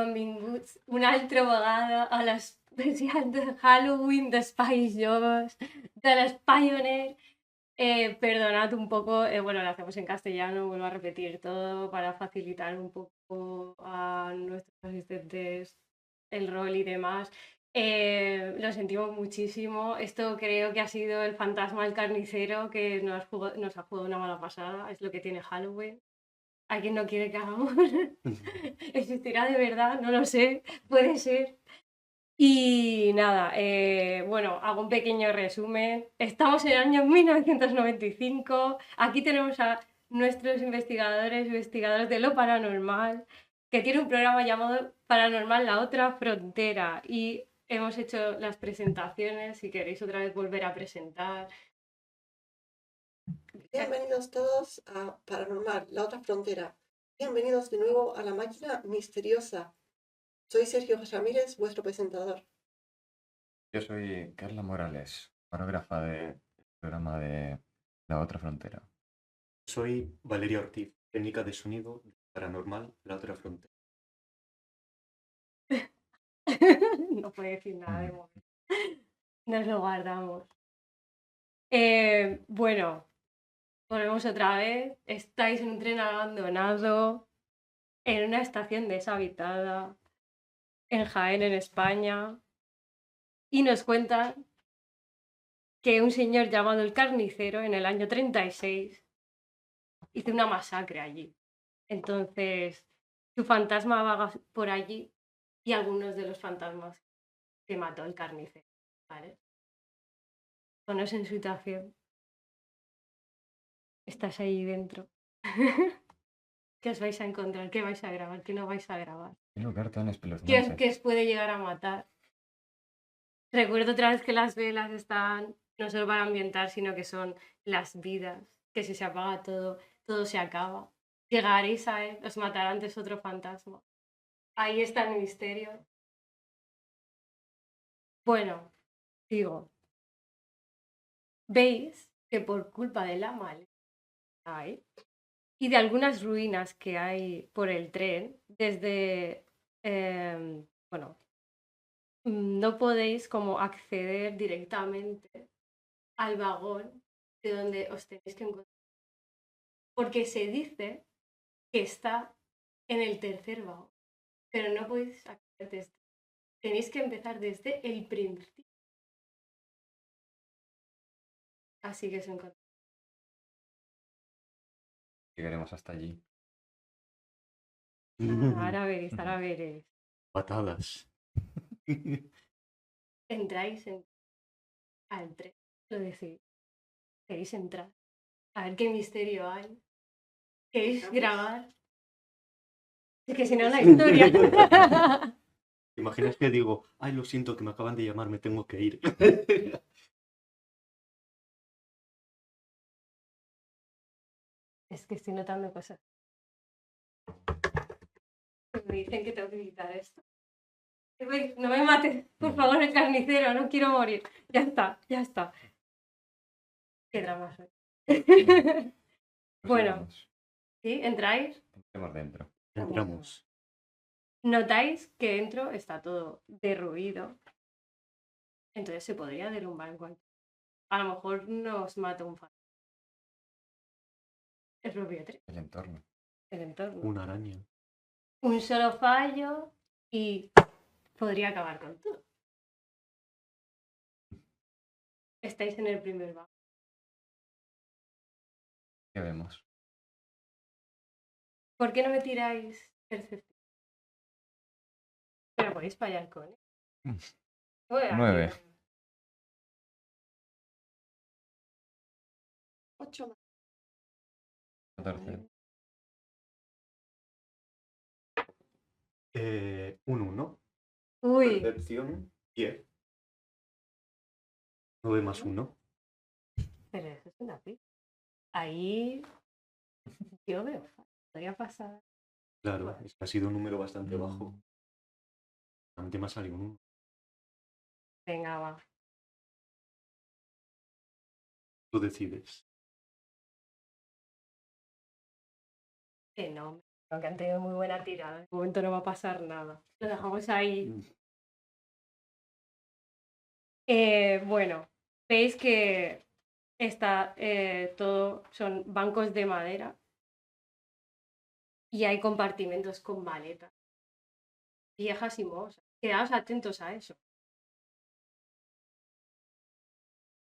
benvinguts una altra vegada a l'especial de Halloween de Spice Joves, de los Pioneer. Perdonad un poco, bueno, lo hacemos en castellano, vuelvo a repetir todo para facilitar un poco a nuestros asistentes el rol y demás. Lo sentimos muchísimo. Esto creo que ha sido el fantasma del carnicero que nos ha jugado una mala pasada. Es lo que tiene Halloween. ¿A quién no quiere que hagamos? ¿Existirá de verdad? No lo sé. Puede ser. Y nada, bueno, hago un pequeño resumen. Estamos en el año 1995. Aquí tenemos a nuestros investigadores de lo paranormal, que tiene un programa llamado Paranormal La Otra Frontera. Y hemos hecho las presentaciones, si queréis otra vez volver a presentar. Bienvenidos todos a Paranormal, la otra frontera. Bienvenidos de nuevo a la máquina misteriosa. Soy Sergio Ramírez, vuestro presentador. Yo soy Carla Morales, coreógrafa del programa de La Otra Frontera. Soy Valeria Ortiz, técnica de sonido de Paranormal, La Otra Frontera. No puedo decir nada de momento. Nos lo guardamos. Bueno, volvemos otra vez. Estáis en un tren abandonado, en una estación deshabitada, en Jaén, en España, y nos cuentan que un señor llamado el Carnicero en el año 36 hizo una masacre allí. Entonces, su fantasma vaga por allí y algunos de los fantasmas que mató el Carnicero, ¿vale? Ponos en situación. Estás ahí dentro. ¿Qué os vais a encontrar? ¿Qué vais a grabar? ¿Qué no vais a grabar? Tengo cartones ¿Qué espeluznantes. os puede llegar a matar? Recuerdo otra vez que las velas están no solo para ambientar, sino que son las vidas, que si se apaga todo, todo se acaba. Llegaréis a él, os matará antes otro fantasma. Ahí está el misterio. Bueno, digo, veis que por culpa de la maleza hay y de algunas ruinas que hay por el tren, desde, bueno, no podéis como acceder directamente al vagón de donde os tenéis que encontrar. Porque se dice que está en el tercer vagón, pero no podéis acceder desde. Tenéis que empezar desde el principio. Así que os encontráis. Llegaremos hasta allí. Ahora veréis, ahora veréis. Patadas. Entráis al tren, lo decís. Queréis entrar. A ver qué misterio hay. ¿Queréis grabar? Es que si no, la historia. ¿Te imaginas que digo, ay, lo siento, que me acaban de llamar, me tengo que ir? Es que estoy notando cosas. Me dicen que tengo que quitar esto. No me mates, por favor, el carnicero, no quiero morir. Ya está, ya está. Qué drama soy. Pues Bueno, sigamos. ¿sí? ¿Entráis? Entremos dentro. Entramos. Notáis que dentro está todo derruido. Entonces se podría derrumbar en cuanto. A lo mejor nos mata un fantasma. El propio tren, El entorno. el entorno. Una araña. Un solo fallo y podría acabar con todo. Estáis en el primer vagón. ¿Qué vemos? ¿Por qué no me tiráis percepción? Pero podéis fallar con él. Bueno, 9. 8 más. 14. Un 1. Uy, Percepción 10. 9 más 1. pero eso es una pista. Ahí yo veo. Podría pasar. Claro, Bueno. es que ha sido un número bastante bajo. Antes me ha salido un 1. Venga, va. Tú decides. Que no. Aunque han tenido muy buena tirada. De momento no va a pasar nada. Lo dejamos ahí. Bueno, veis que está todo, son bancos de madera y hay compartimentos con maletas viejas y mohosas. Quedaos atentos a eso.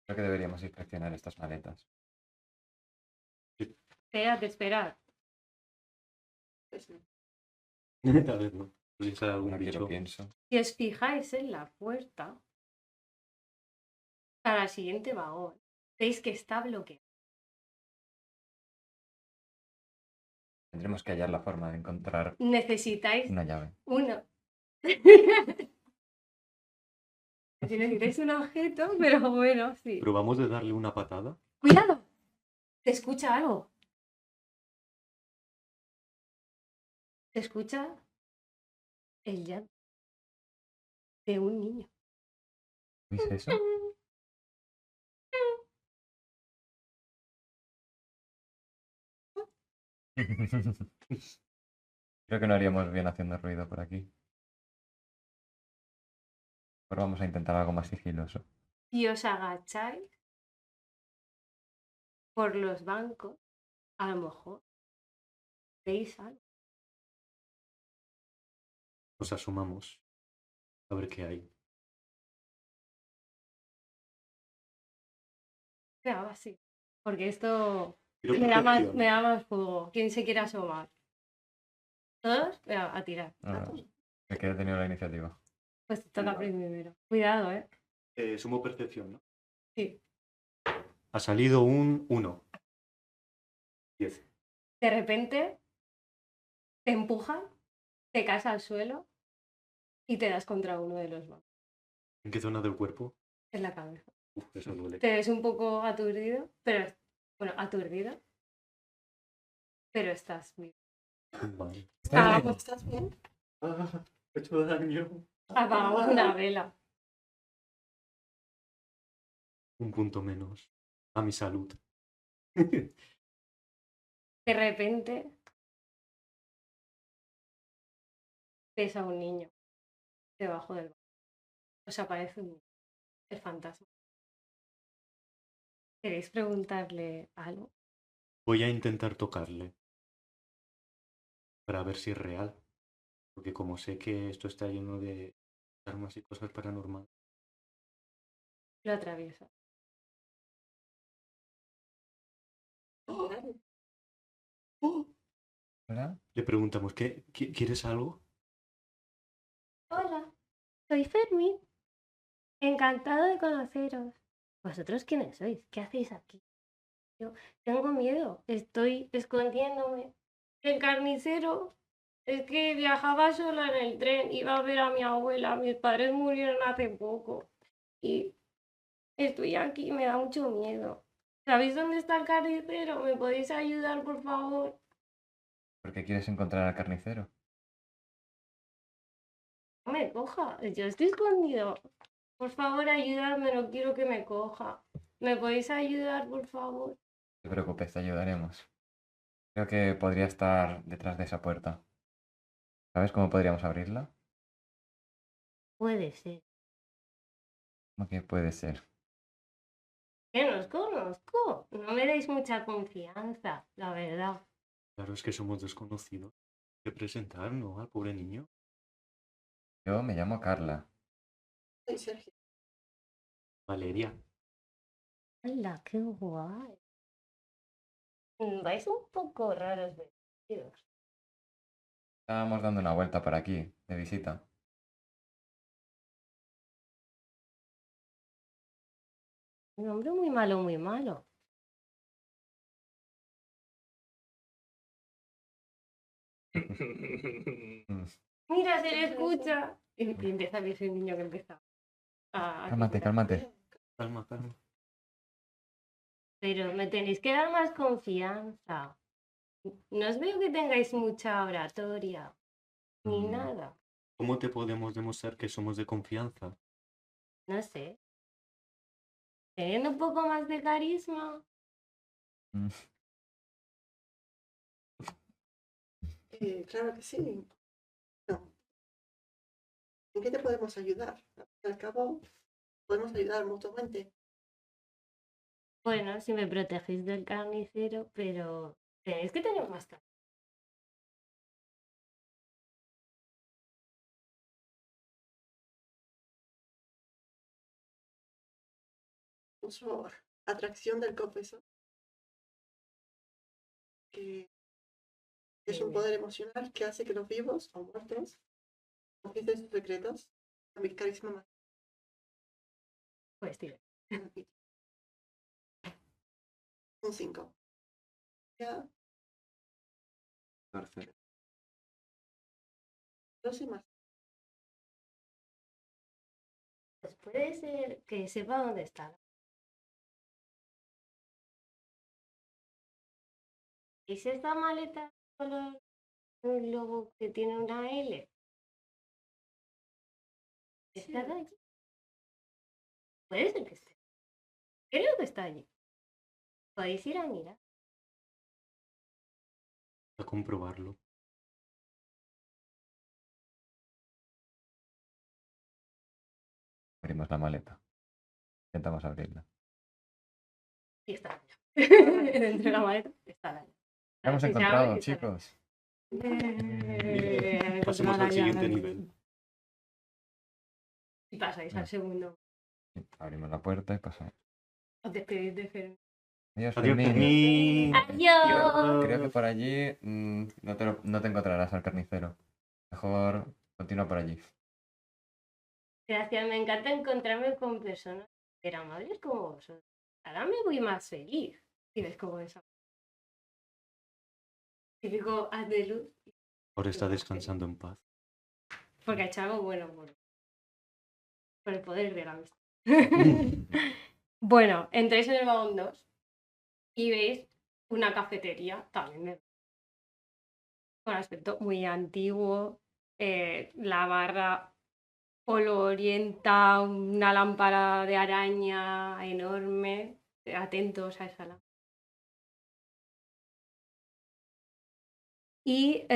Creo que deberíamos inspeccionar estas maletas. Esperad. Tal vez no. Podría ser algún Ahora que lo bicho. pienso. Si os fijáis en la puerta, para el siguiente vagón, veis que está bloqueado. Tendremos que hallar la forma de encontrar Necesitáis una llave. uno. Si necesitáis un objeto, pero bueno, sí. ¿Probamos de darle una patada? ¡Cuidado! ¿Se escucha algo? ¿Se escucha el llanto de un niño? ¿Viste eso? Creo que no haríamos bien haciendo ruido por aquí. Pero vamos a intentar algo más sigiloso. Si os agacháis por los bancos, a lo mejor veis algo. Nos asomamos. A ver qué hay. Venga, va, sí. Porque esto Pero me da protección. más fuego. ¿Quién se quiere asomar? ¿Todos? Venga, a tirar. El que ha tenido la iniciativa. Pues te toca primero. Cuidado, ¿eh? Sumo percepción, ¿no? Sí. Ha salido un 1. 10. De repente te empujan, te caes al suelo y te das contra uno de los bancos. ¿En qué zona del cuerpo? En la cabeza. Uf, eso duele. Te ves un poco aturdido, pero... Bueno, aturdido. Pero estás vivo. Vale. ¿Estás bien? Ah, he hecho daño. Apagamos una vela. Un punto menos. A mi salud. De repente ves a un niño debajo del banco. Os aparece un niño, el fantasma. ¿Queréis preguntarle algo? Voy a intentar tocarle. Para ver si es real. Porque como sé que esto está lleno de armas y cosas paranormales. Lo atraviesa. ¿Hola? Le preguntamos, ¿quieres algo? Hola, soy Fermín. Encantado de conoceros. ¿Vosotros quiénes sois? ¿Qué hacéis aquí? Yo tengo miedo. Estoy escondiéndome. El carnicero es que viajaba sola en el tren. Iba a ver a mi abuela. Mis padres murieron hace poco. Y estoy aquí. Me da mucho miedo. ¿Sabéis dónde está el carnicero? ¿Me podéis ayudar, por favor? ¿Por qué quieres encontrar al carnicero? No me coja. Yo estoy escondido. Por favor, ayudadme. No quiero que me coja. ¿Me podéis ayudar, por favor? No te preocupes, te ayudaremos. Creo que podría estar detrás de esa puerta. ¿Sabes cómo podríamos abrirla? Puede ser. ¿Cómo que puede ser? Que no os conozco. No me dais mucha confianza, la verdad. Claro, es que somos desconocidos. Hay que presentar, ¿no? Al pobre niño. Yo me llamo Carla. Soy Sergio. Valeria. ¡Hala, qué guay! Vais un poco raros vestidos. Estábamos dando una vuelta por aquí, de visita. Un hombre muy malo, muy malo. Mm. ¡Mira, se le escucha! Y empieza a ver ese niño que empieza a Cálmate, gritar. cálmate. Calma, calma. Pero me tenéis que dar más confianza. No os veo que tengáis mucha oratoria, ni Mm. nada. ¿Cómo te podemos demostrar que somos de confianza? No sé. Teniendo un poco más de carisma. Mm. Claro que sí. No. ¿En qué te podemos ayudar? Al fin y al cabo, podemos ayudar mutuamente. Bueno, si me protegéis del carnicero, pero tenéis que tener más calma. Uso atracción del confesor, que es un Bien. poder emocional que hace que los vivos o muertos confiesen sus secretos a mi carisma más. Pues tira. Un 5. Ya, 14. 12 más. Pues puede ser que sepa dónde está. ¿Es esta maleta con un logo que tiene una L? ¿Está de allí? Puede ser que esté. Creo que está allí. Podéis ir a mirar. A comprobarlo. Abrimos la maleta. Intentamos abrirla. Y está allá. Dentro de la maleta está allá. ¡La hemos Si se abre, encontrado, está allá. chicos! Pasemos al siguiente nivel. Y pasáis al segundo. Abrimos la puerta y pasamos. Os despedís de Fermín. Adiós, Adiós, Fermín. Fermín. ¡Adiós! Creo que por allí no te encontrarás al carnicero. Mejor continúa por allí. Gracias, me encanta encontrarme con personas tan amables como vosotros. Ahora me voy más feliz. Si ves como eso. Típico haz de luz. Ahora está descansando en paz. Porque ha hecho algo bueno por el poder de la amistad. Bueno, entráis en el vagón 2 y veis una cafetería también con aspecto muy antiguo. La barra polvorienta, una lámpara de araña enorme. Atentos a esa lámpara. Y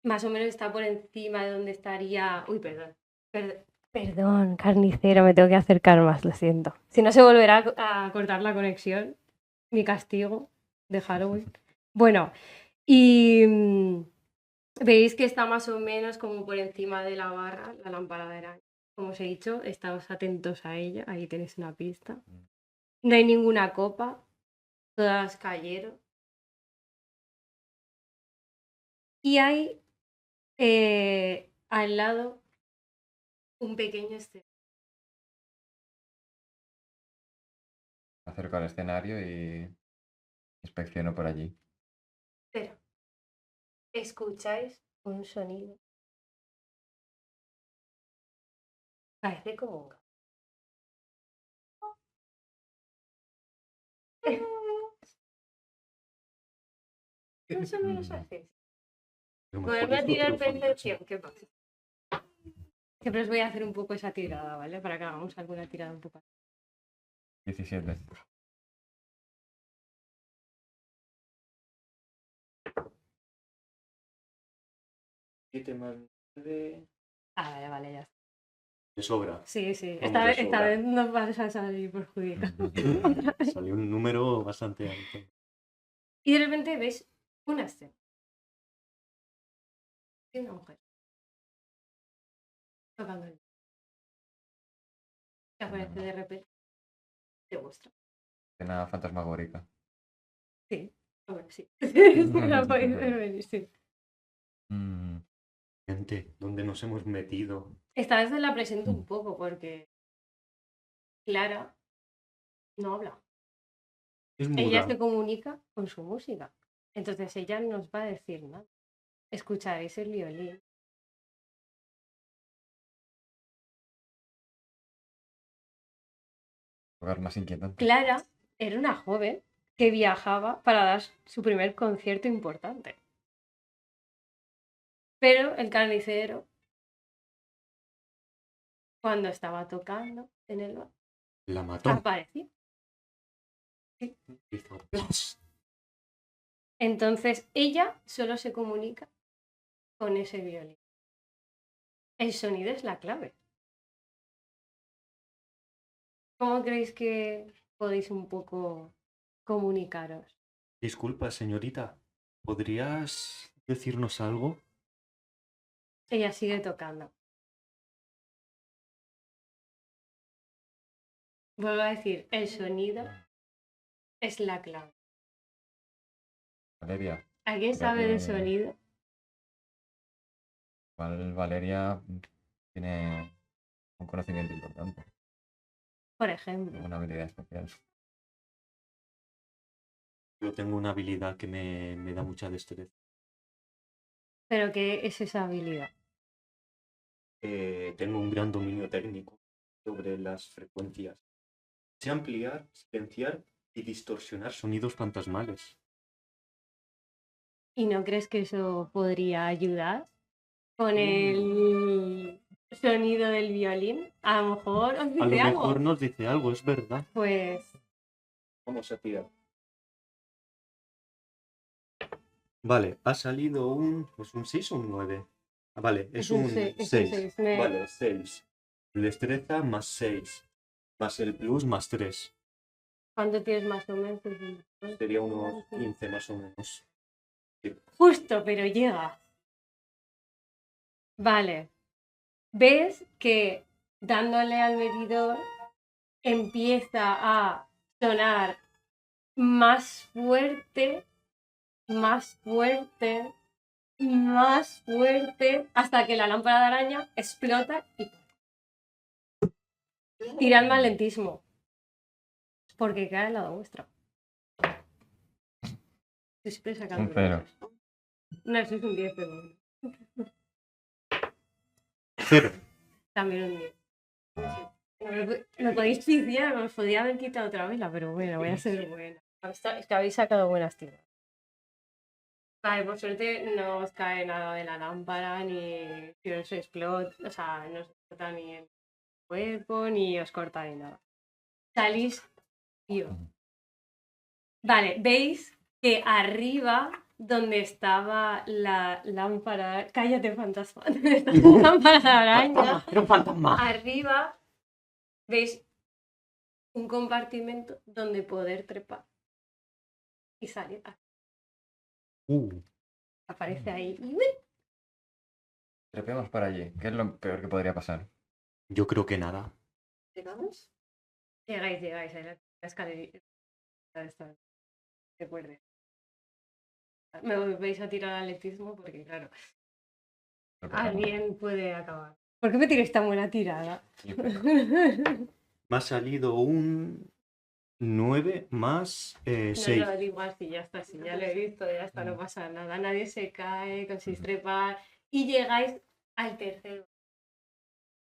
más o menos está por encima de donde estaría. Uy, perdón. Perdón, carnicero, me tengo que acercar más, lo siento. Si no se volverá a cortar la conexión, mi castigo de Halloween. Bueno, y veis que está más o menos como por encima de la barra, la lámpara de araña. Como os he dicho, estáos atentos a ella, ahí tenéis una pista. No hay ninguna copa, todas cayeron. Y hay al lado un pequeño escenario. Me acerco al escenario y inspecciono por allí. Pero escucháis un sonido. Parece como un gato. Más o menos así. A lo mejor Volverme a es otro tirar fantasma. percepción. ¿Qué pasa? Siempre os voy a hacer un poco esa tirada, ¿vale? Para que hagamos alguna tirada un poco. 17. Siete más 9. Ah, vale, ya está. De sobra. Sí, sí. Vamos de Esta sobra. vez no vas a salir perjudicado. Salió un número bastante alto. Y de repente veis una escena. Y una mujer. Tocando el. Que aparece de repente. Te muestra. Escena fantasmagórica. Sí. Hombre, sí. La podéis ver venir, sí. Mm, Gente, ¿dónde nos hemos metido? Esta vez la presento un poco porque Clara no habla. Es Ella muda. se comunica con su música. Entonces ella no os va a decir nada. Escucharéis el violín. lugar más inquietante. Clara era una joven que viajaba para dar su primer concierto importante. Pero el carnicero, cuando estaba tocando en el bar, La mató. apareció. Hizo ¡plas! Entonces ella solo se comunica con ese violín. El sonido es la clave. ¿Cómo creéis que podéis un poco comunicaros? Disculpa, señorita, ¿podrías decirnos algo? Ella sigue tocando. Vuelvo a decir, el sonido es la clave. Valeria. ¿Alguien Creo sabe de que sonido? igual Valeria tiene un conocimiento importante, Por ejemplo. una habilidad especial. Yo tengo una habilidad que me da mucha destreza. ¿Pero qué es esa habilidad? Tengo un gran dominio técnico sobre las frecuencias. Sé ampliar, silenciar y distorsionar sonidos fantasmales. ¿Y no crees que eso podría ayudar con el sonido del violín? A lo mejor os A dice lo algo. mejor nos dice algo, es verdad. Pues Vamos a tirar. Vale, ha salido ¿es un 6 o un 9? Ah, vale, es un es un 6. 6. Vale, 6. Destreza más 6. Más el plus más 3. ¿Cuánto tienes más o menos? Sería unos 15 más o menos. Justo, pero llega. Vale. Ves que dándole al medidor empieza a sonar más fuerte, más fuerte, más fuerte, hasta que la lámpara de araña explota y tira el lentísimo. Porque cae al lado vuestro. Yo siempre he sacado Un 0. No, eso es un 10, pero 0. también un 10. Lo podéis pifiar, os podía haber quitado otra vez, pero bueno, voy a ser buena. Es que habéis sacado buenas tiras. Vale, por suerte no os cae nada de la lámpara, ni si os explota, o sea, no os explota ni el cuerpo, ni os corta ni nada. Salís vivos. Vale, veis que arriba, donde estaba la lámpara, cállate fantasma, donde estaba la lámpara de araña, Era un fantasma. arriba veis un compartimento donde poder trepar y salir. Aparece ahí. Trepemos para allí. ¿Qué es lo peor que podría pasar? Yo creo que nada. ¿Llegamos? Llegáis, ahí la escalerita. Recuerde. Me vais a tirar al atletismo porque, claro, alguien puede acabar. ¿Por qué me tiráis tan buena tirada? Me ha salido un 9 más 6. No, da igual, si ya está, si ya lo he visto, ya está, no pasa nada. Nadie se cae, conseguís trepar y llegáis al tercero.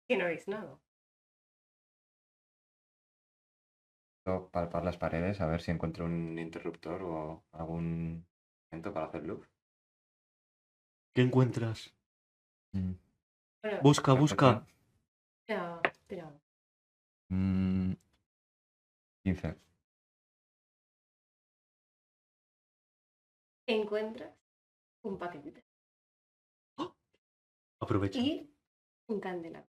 Que no veis nada. Puedo palpar las paredes a ver si encuentro un interruptor o algún elemento para hacer luz. ¿Qué encuentras? Mm, Bueno, Busca, busca. tira. 15. Encuentras un paquetito Aprovecha. y un candelabro.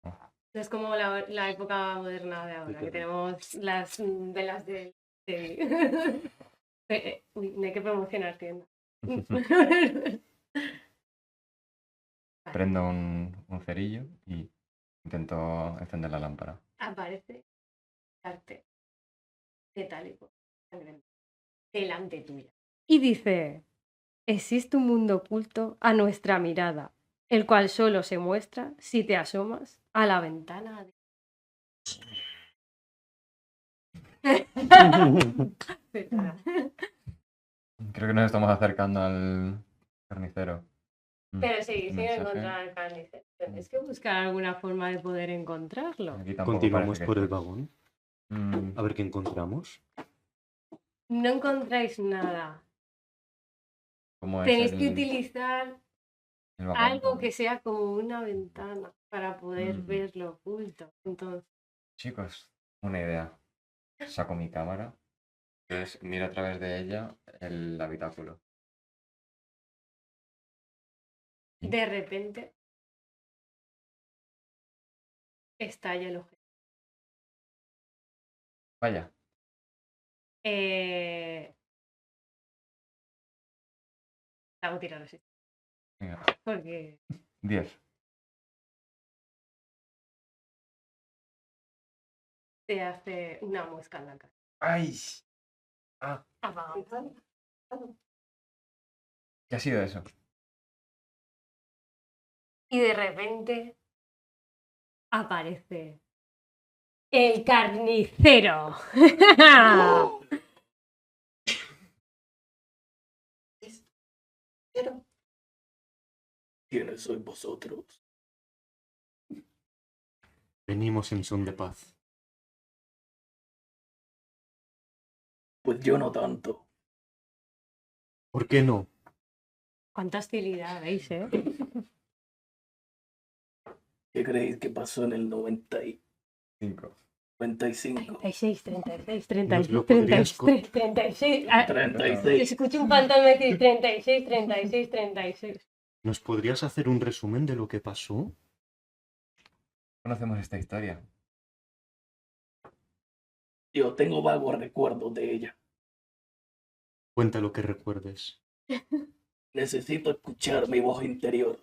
Oh. No es como la época moderna de ahora, que tenemos las velas de... Uy, no hay que promocionar tienda. Prendo un cerillo y intento encender la lámpara. Aparece cartel metálico delante tuya. Y dice, existe un mundo oculto a nuestra mirada, el cual solo se muestra si te asomas a la ventana de... Perdona. Creo que nos estamos acercando al carnicero. Pero sí, sin Mensaje. encontrar al carnicero. Es que buscar alguna forma de poder encontrarlo. Aquí tampoco Continuamos parece que por el esté. vagón. Mm, A ver qué encontramos. No encontráis nada. ¿Cómo es Tenéis el, que utilizar el vagón? algo que sea como una ventana para poder Mm. ver lo oculto. Entonces, Chicos, una idea. Saco mi cámara Entonces miro a través de ella el habitáculo. De repente estalla el objeto. Vaya, Hago tirar así. venga, Porque 10. te hace una mosca en la cara. ¡Ay! Ah, Apagado. ¿qué ha sido eso? Y de repente aparece el carnicero. Pero ¿Quiénes sois vosotros? Venimos en son de paz. Pues yo no tanto. ¿Por qué no? Cuánta hostilidad veis, ¿eh? ¿Qué creéis que pasó en el 5. 95? 36, 36, ¿Nos lo 36, podrías 36. Ah, que 36. escucho un fantasma decir 36, 36, 36. ¿Nos podrías hacer un resumen de lo que pasó? Conocemos esta historia. Yo tengo vagos recuerdos de ella. Cuenta lo que recuerdes. Necesito escuchar mi voz interior.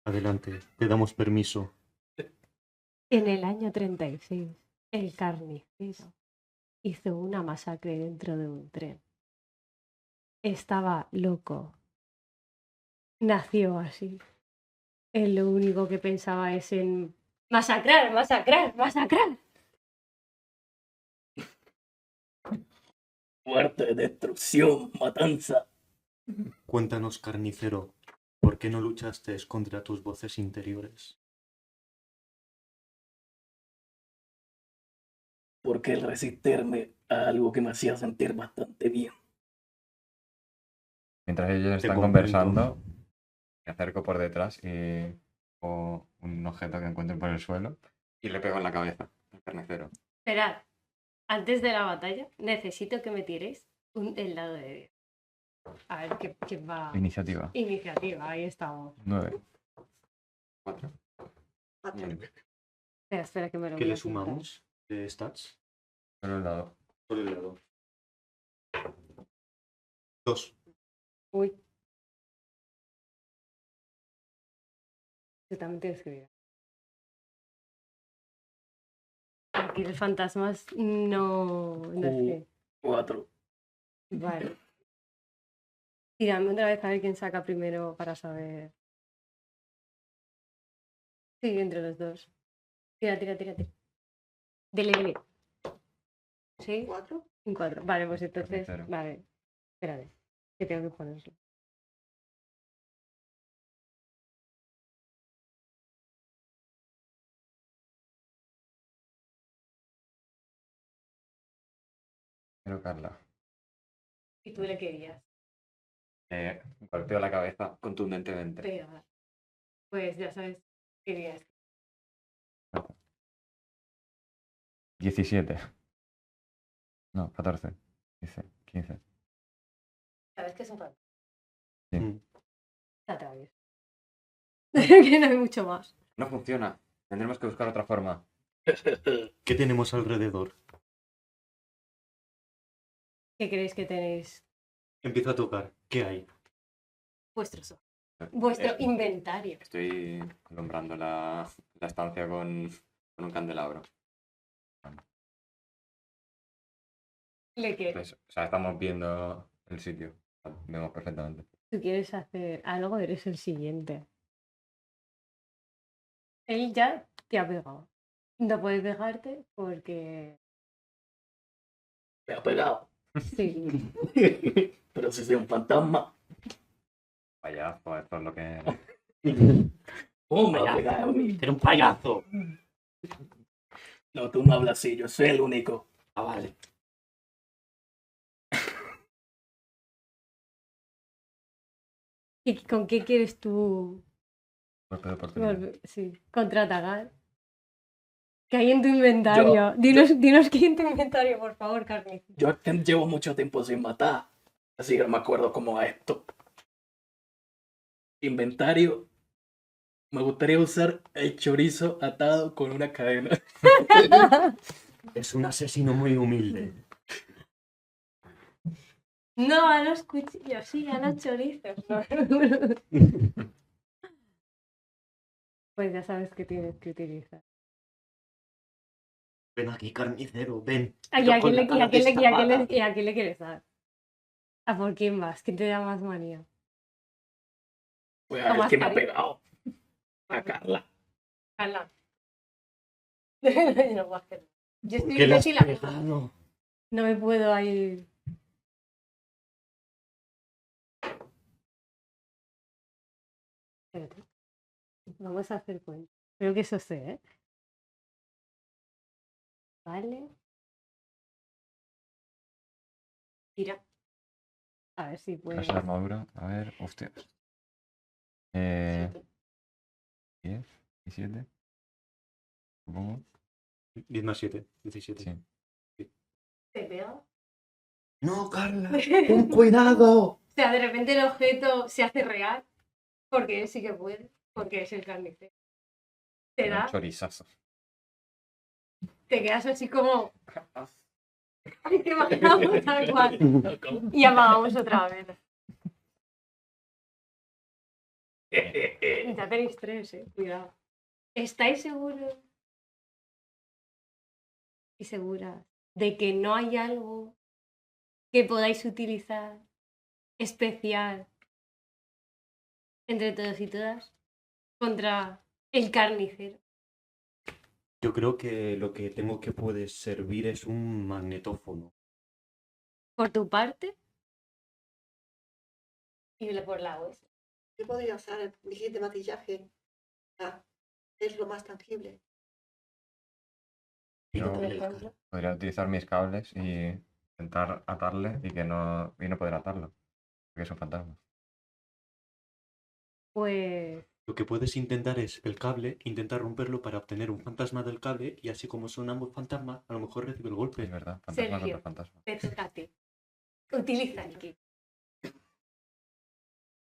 Adelante, te damos permiso. En el año 36, el carnicero hizo una masacre dentro de un tren. Estaba loco. Nació así. Él lo único que pensaba es en masacrar, masacrar, masacrar. Muerte, destrucción, matanza. Cuéntanos, carnicero, ¿por qué no luchaste contra tus voces interiores? Porque el resistirme a algo que me hacía sentir bastante bien. Mientras ellos Te están comprendo. conversando, me acerco por detrás y cojo un objeto que encuentro por el suelo y le pego en la cabeza al carnicero. Esperad, antes de la batalla, necesito que me tiréis el dado de 10. A ver qué va. Iniciativa. Iniciativa, ahí estamos. 9. 4. 4. Espera que me lo ¿Qué voy le a apuntar. sumamos de stats? Solo el dado. Por el lado. 2. Uy. Yo también tienes que mirar. Aquí los fantasmas no sé. 4. Vale. Tírame otra vez a ver quién saca primero para saber. Sí, entre los dos. Tira. Dele. ¿Sí? 4. Un 4. Vale, pues entonces. Cero. Vale. Espérate. Que tengo que ponerlo. Pero Carla. Y tú le querías Golpeo la cabeza contundentemente. pegar. Pues ya sabes, querías. 17. No, 14. 15. Sabes que es un fantasma. Sí. Está travieso. Que no hay mucho más. No funciona. Tendremos que buscar otra forma. ¿Qué tenemos alrededor? ¿Qué creéis que tenéis? Empieza a tocar. ¿Qué hay? Vuestros ojos. Vuestro Eh, inventario. Estoy alumbrando la estancia con un candelabro. Le que Entonces, o sea, estamos viendo el sitio. Vemos perfectamente. tú quieres hacer algo, eres el siguiente. Él ya te ha pegado. No puedes pegarte porque. Me ha pegado. Sí. Pero si soy un fantasma. Vaya, pues esto es lo que. ¿Cómo me ha pegado a mí? ¡Era un payaso! No, tú no hablas así, yo soy el único. Ah, vale. ¿Y con qué quieres tú Golpe de oportunidad. sí, contraatacar? ¿Qué hay en tu inventario? Dinos qué hay en tu inventario, por favor, carnicero. Yo llevo mucho tiempo sin matar, así que no me acuerdo cómo va esto. Inventario. Me gustaría usar el chorizo atado con una cadena. Es un asesino muy humilde. No, a los cuchillos, sí, a los chorizos. No. Pues ya sabes que tienes que utilizar. Ven aquí, carnicero, ven. ¿Y Pero a con quién la cara destapada. le quieres dar? ¿A por quién vas? ¿Quién te da más manía? Pues O a ver más quién me ha cariño. pegado. A Carla. Carla. No puedo hacerlo. Yo ¿Por estoy qué le has imbécil, la- pegado? No me puedo ahí. Espérate. Vamos a hacer cuenta. Creo que eso sé, ¿eh? Vale. Tira. A ver si puedo. Clase de armadura. A ver, hostias. 10, 17. Supongo. 10 más 7, 17. Sí. ¿Te pega? No, Carla, O ten cuidado. sea, de repente el objeto se hace real. Porque él sí que puede. Porque es el carnicero. Te Era un da, chorizazo. te quedas así como. Ay, te imaginamos tal cual. Y apagamos otra vez. Ya tenéis 3, cuidado. ¿Estáis seguros y seguras de que no hay algo que podáis utilizar especial entre todos y todas contra el carnicero? Yo creo que lo que tengo que puede servir es un magnetófono. Por tu parte y por la vuestra. Yo podría usar el misil de maquillaje. Es lo más tangible. Yo Por ejemplo. podría utilizar mis cables y intentar atarle y no poder atarlo. Porque es un fantasma. Pues Lo que puedes intentar es el cable, intentar romperlo para obtener un fantasma del cable y así como son ambos fantasmas, a lo mejor recibe el Es golpe. verdad, fantasma Sergio. contra fantasma. te toca a ti. Utiliza el kit.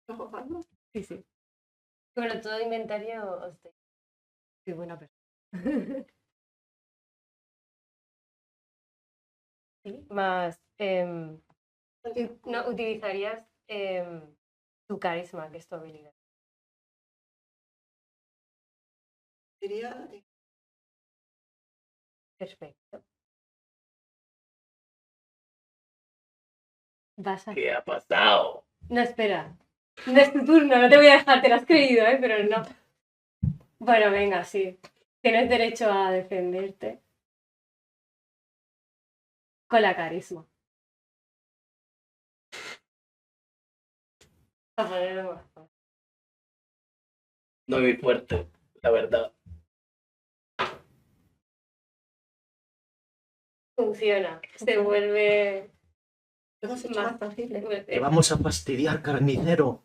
¿Ojo, Pablo? Sí, sí. Bueno, todo inventario os doy. Qué buena persona. Sí, más. No, utilizarías tu carisma, que es tu habilidad. Sería Perfecto. Vas a. ¿Qué ha pasado? No, espera. No es tu turno, no te voy a dejar, te lo has creído, pero no. Bueno, venga, sí. Tienes derecho a defenderte. Con la carisma. Para ponerlo más fácil. No es muy fuerte, la verdad. Funciona. Se vuelve. lo hemos hecho más tangible. Te vamos a fastidiar, carnicero.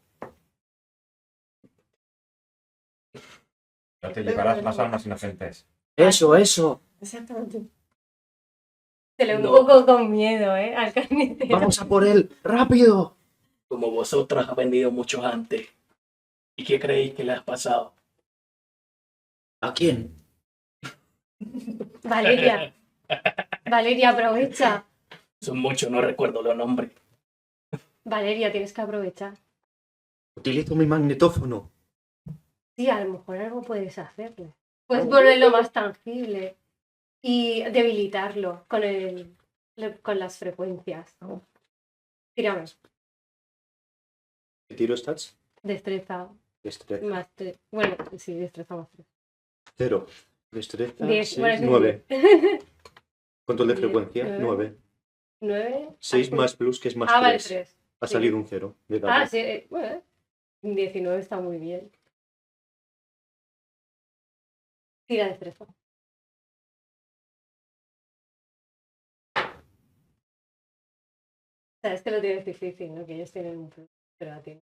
No te llevarás las almas inocentes. Eso, eso. Exactamente. Se le ve No. un poco con miedo, al carnicero. Vamos a por él, rápido. Como vosotras ha venido mucho antes. ¿Y qué creéis que le ha pasado? ¿A quién? Valeria. Valeria, aprovecha. Son muchos, no recuerdo los nombres. Valeria, tienes que aprovechar. Utilizo mi magnetófono. Sí, a lo mejor algo puedes hacerle. Puedes volverlo más tangible y debilitarlo con las frecuencias. Tiramos. ¿Qué tiro stats? Destreza Destreza. más 3. Bueno, sí, destreza más 3. 0. Destreza 10. 6, Bueno, 9. Control de 10, frecuencia 9. 9. 9. 6 más plus, que es más Vale, 3. 3. Ha sí. salido un 0 de dado. Sí, bueno. 19 está muy bien. Tira destreza. Sabes que lo tienes difícil, ¿no? Que ellos tienen un plus, pero a ti no.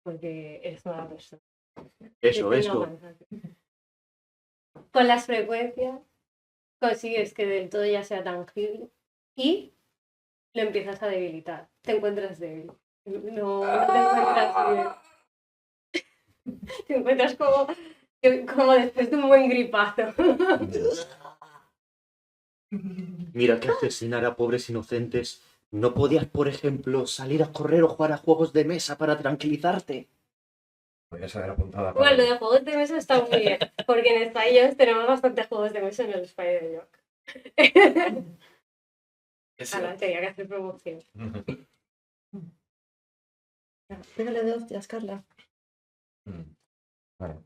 Porque eres mala persona. Eso, Yo tengo eso. avanzado. con las frecuencias consigues que del todo ya sea tangible y lo empiezas a debilitar. Te encuentras débil. No te encuentras bien. Te encuentras como después de un buen gripazo. Mira que asesinar a pobres inocentes. ¿No podías, por ejemplo, salir a correr o jugar a juegos de mesa para tranquilizarte? Podrías haber apuntado a Bueno, lo de juegos de mesa está muy bien, porque en Spyos tenemos bastantes juegos de mesa en el Spy de York. Es Ahora, cierto. tenía que hacer promoción. Pégale de hostias, Carla. Vale.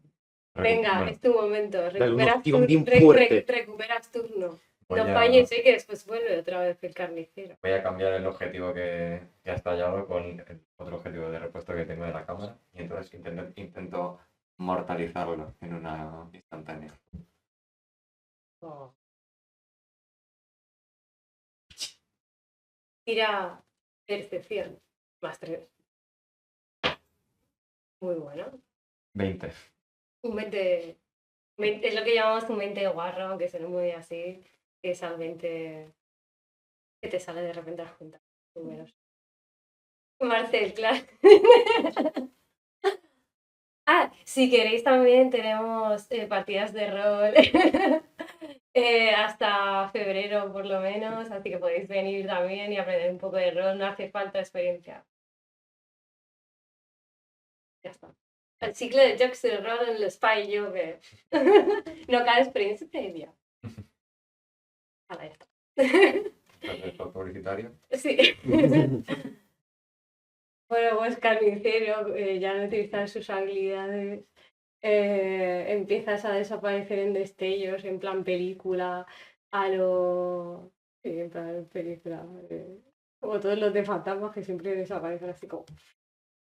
Venga, Bueno, es tu momento. Dale un Recuperas, ostión bien fuerte. recuperas turno. voy No a- falles, que después vuelve otra vez el carnicero. Voy a cambiar el objetivo que ha estallado con el otro objetivo de repuesto que tengo de la cámara. Y entonces intento mortalizarlo en una instantánea. Oh. Tira percepción. Más 3. Muy bueno. 20. Un 20, es lo que llamamos un 20 guarro, aunque suene muy así, que es al 20 que te sale de repente a juntar números. Marcel, claro. Si queréis también tenemos partidas de rol hasta febrero por lo menos, así que podéis venir también y aprender un poco de rol, no hace falta experiencia. Ya está. El ciclo de jocs de rol en el Spy Yoga. No cada experiencia previa. Ahora ya está. ¿El publicitario? Sí. Bueno, pues carnicero, ya no utilizas sus habilidades. Empiezas a desaparecer en destellos, en plan película, a lo... Sí, en plan película. Como todos los de fantasmas que siempre desaparecen así como...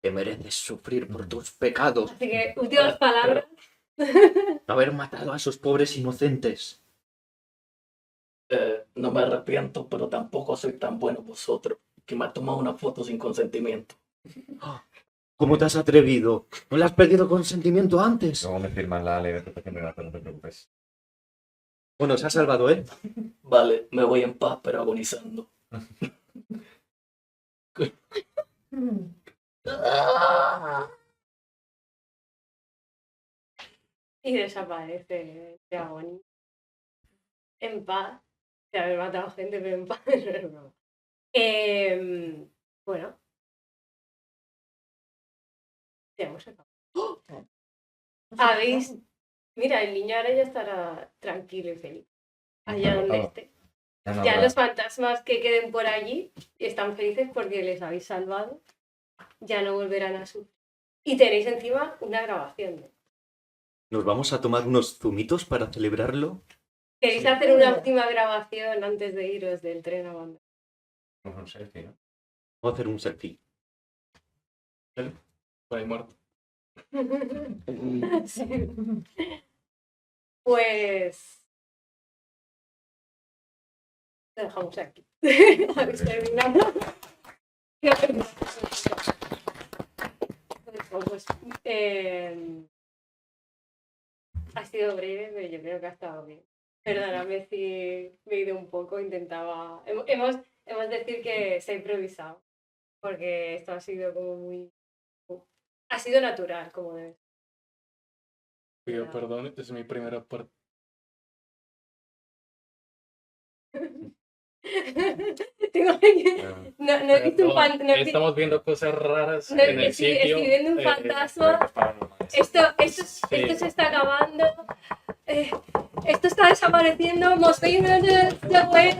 Te mereces sufrir por tus pecados. Así que, últimas palabras. Haber matado a esos pobres inocentes. No me arrepiento, pero tampoco soy tan bueno vosotros, que me ha tomado una foto sin consentimiento. ¿Cómo te has atrevido? ¿No le has pedido consentimiento antes? Luego me firman la ley de protección de datos, no te preocupes. Bueno, se ha salvado, ¿eh? Vale, me voy en paz, pero agonizando. Y desaparece de agonía. En paz. De haber matado gente, pero en paz. No es broma. Bueno. Ya hemos acabado. ¿Habéis? Mira, el niño ahora ya estará tranquilo y feliz. Allá donde esté. Ya los fantasmas que queden por allí están felices porque les habéis salvado. Ya no volverán a sufrir. Y tenéis encima una grabación. ¿Nos vamos a tomar unos zumitos para celebrarlo? ¿Queréis hacer una última grabación antes de iros del tren a banda? Un selfie, ¿no? Vamos a hacer un selfie. Por ahí muerto. Sí. Pues... Lo dejamos aquí. Habéis terminado. Pues, ha sido breve, pero yo creo que ha estado bien. Perdóname si me he ido un poco, intentaba... Hemos decir que se ha improvisado, porque esto ha sido como muy... Ha sido natural, como debe ser. Pido perdón, es mi primera parte. Tengo que... No he visto un fantasma. Estamos viendo cosas raras No, en el estoy sitio. viendo un fantasma. Esto se está acabando. Esto está desapareciendo. Mos vemos de web.